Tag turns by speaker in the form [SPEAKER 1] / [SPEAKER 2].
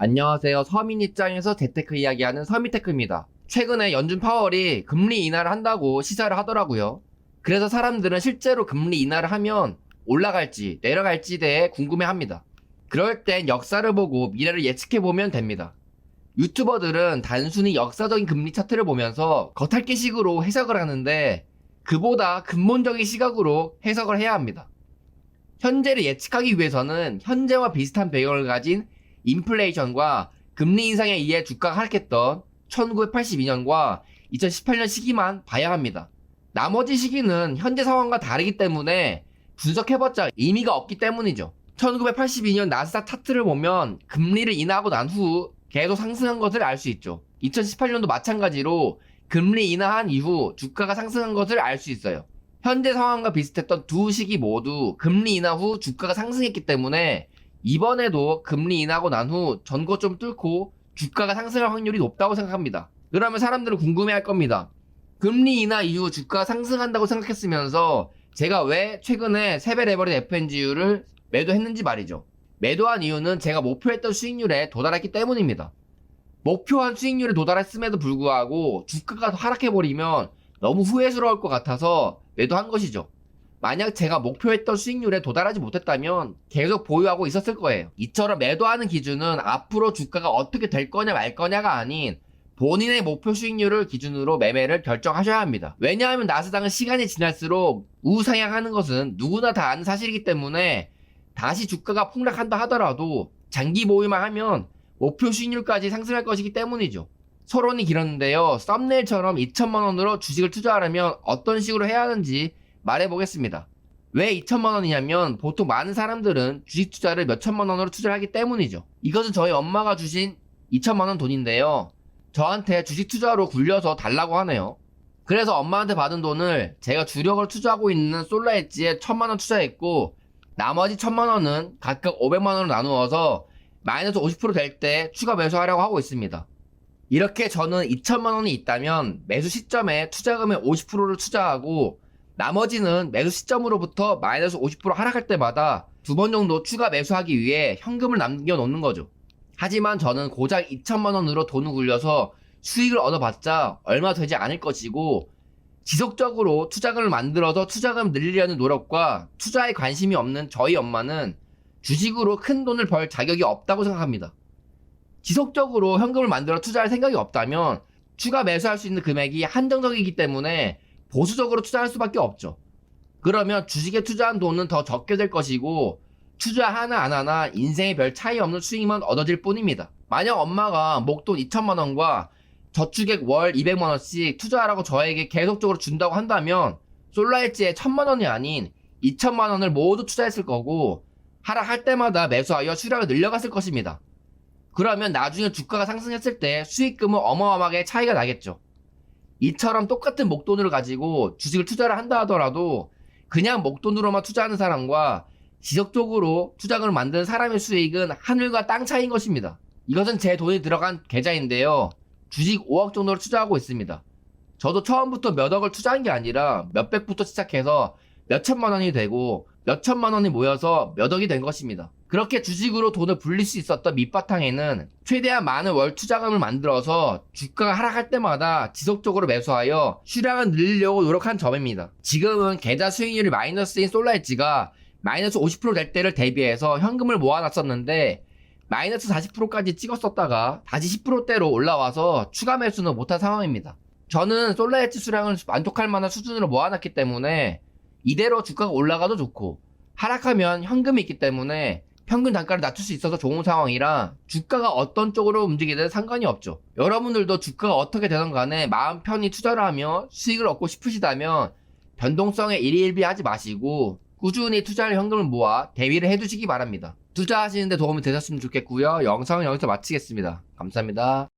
[SPEAKER 1] 안녕하세요. 서민 입장에서 재테크 이야기하는 서민테크입니다. 최근에 연준 파월이 금리 인하를 한다고 시사를 하더라고요. 그래서 사람들은 실제로 금리 인하를 하면 올라갈지 내려갈지에 대해 궁금해합니다. 그럴 땐 역사를 보고 미래를 예측해보면 됩니다. 유튜버들은 단순히 역사적인 금리 차트를 보면서 겉핥기식으로 해석을 하는데 그보다 근본적인 시각으로 해석을 해야 합니다. 현재를 예측하기 위해서는 현재와 비슷한 배경을 가진 인플레이션과 금리 인상에 의해 주가가 하락했던 1982년과 2018년 시기만 봐야 합니다. 나머지 시기는 현재 상황과 다르기 때문에 분석해봤자 의미가 없기 때문이죠. 1982년 나스닥 차트를 보면 금리를 인하하고 난 후 계속 상승한 것을 알 수 있죠. 2018년도 마찬가지로 금리 인하한 이후 주가가 상승한 것을 알 수 있어요. 현재 상황과 비슷했던 두 시기 모두 금리 인하 후 주가가 상승했기 때문에 이번에도 금리 인하고 난 후 전고 좀 뚫고 주가가 상승할 확률이 높다고 생각합니다. 그러면 사람들은 궁금해할 겁니다. 금리 인하 이후 주가가 상승한다고 생각했으면서 제가 왜 최근에 세배 레버리지 FNGU를 매도했는지 말이죠. 매도한 이유는 제가 목표했던 수익률에 도달했기 때문입니다. 목표한 수익률에 도달했음에도 불구하고 주가가 하락해버리면 너무 후회스러울 것 같아서 매도한 것이죠. 만약 제가 목표했던 수익률에 도달하지 못했다면 계속 보유하고 있었을 거예요. 이처럼 매도하는 기준은 앞으로 주가가 어떻게 될 거냐 말 거냐가 아닌 본인의 목표 수익률을 기준으로 매매를 결정하셔야 합니다. 왜냐하면 나스닥은 시간이 지날수록 우상향하는 것은 누구나 다 아는 사실이기 때문에 다시 주가가 폭락한다 하더라도 장기 보유만 하면 목표 수익률까지 상승할 것이기 때문이죠. 서론이 길었는데요. 썸네일처럼 2천만 원으로 주식을 투자하려면 어떤 식으로 해야 하는지 말해보겠습니다. 왜 2천만 원이냐면 보통 많은 사람들은 주식 투자를 몇 천만 원으로 투자를 하기 때문이죠. 이것은 저희 엄마가 주신 2천만 원 돈인데요. 저한테 주식 투자로 굴려서 달라고 하네요. 그래서 엄마한테 받은 돈을 제가 주력을 투자하고 있는 솔라엣지에 1,000만 원 투자했고 나머지 1,000만 원은 각각 500만 원으로 나누어서 마이너스 50% 될 때 추가 매수하려고 하고 있습니다. 이렇게 저는 2천만 원이 있다면 매수 시점에 투자금의 50%를 투자하고 나머지는 매수 시점으로부터 마이너스 50% 하락할 때마다 2번 정도 추가 매수하기 위해 현금을 남겨놓는 거죠. 하지만 저는 고작 2천만 원으로 돈을 굴려서 수익을 얻어봤자 얼마 되지 않을 것이고 지속적으로 투자금을 만들어서 투자금을 늘리려는 노력과 투자에 관심이 없는 저희 엄마는 주식으로 큰 돈을 벌 자격이 없다고 생각합니다. 지속적으로 현금을 만들어 투자할 생각이 없다면 추가 매수할 수 있는 금액이 한정적이기 때문에 보수적으로 투자할 수밖에 없죠. 그러면 주식에 투자한 돈은 더 적게 될 것이고 투자 하나 안 하나 인생에 별 차이 없는 수익만 얻어질 뿐입니다. 만약 엄마가 목돈 2천만 원과 저축액 월 200만 원씩 투자하라고 저에게 계속적으로 준다고 한다면 솔라엣지에 1,000만 원이 아닌 2천만 원을 모두 투자했을 거고 하락할 때마다 매수하여 수량을 늘려갔을 것입니다. 그러면 나중에 주가가 상승했을 때 수익금은 어마어마하게 차이가 나겠죠. 이처럼 똑같은 목돈을 가지고 주식을 투자를 한다 하더라도 그냥 목돈으로만 투자하는 사람과 지속적으로 투자금을 만드는 사람의 수익은 하늘과 땅 차이인 것입니다. 이것은 제 돈이 들어간 계좌인데요. 주식 5억 정도를 투자하고 있습니다. 저도 처음부터 몇 억을 투자한 게 아니라 몇백부터 시작해서 몇천만 원이 되고 몇천만 원이 모여서 몇 억이 된 것입니다. 그렇게 주식으로 돈을 불릴 수 있었던 밑바탕에는 최대한 많은 월 투자금을 만들어서 주가가 하락할 때마다 지속적으로 매수하여 수량을 늘리려고 노력한 점입니다. 지금은 계좌 수익률이 마이너스인 솔라엣지가 마이너스 50%될 때를 대비해서 현금을 모아놨었는데 마이너스 40%까지 찍었었다가 다시 10%대로 올라와서 추가 매수는 못한 상황입니다. 저는 솔라엣지 수량을 만족할 만한 수준으로 모아놨기 때문에 이대로 주가가 올라가도 좋고 하락하면 현금이 있기 때문에 평균 단가를 낮출 수 있어서 좋은 상황이라 주가가 어떤 쪽으로 움직이든 상관이 없죠. 여러분들도 주가가 어떻게 되든 간에 마음 편히 투자를 하며 수익을 얻고 싶으시다면 변동성에 일희일비하지 마시고 꾸준히 투자할 현금을 모아 대비를 해두시기 바랍니다. 투자하시는데 도움이 되셨으면 좋겠고요. 영상은 여기서 마치겠습니다. 감사합니다.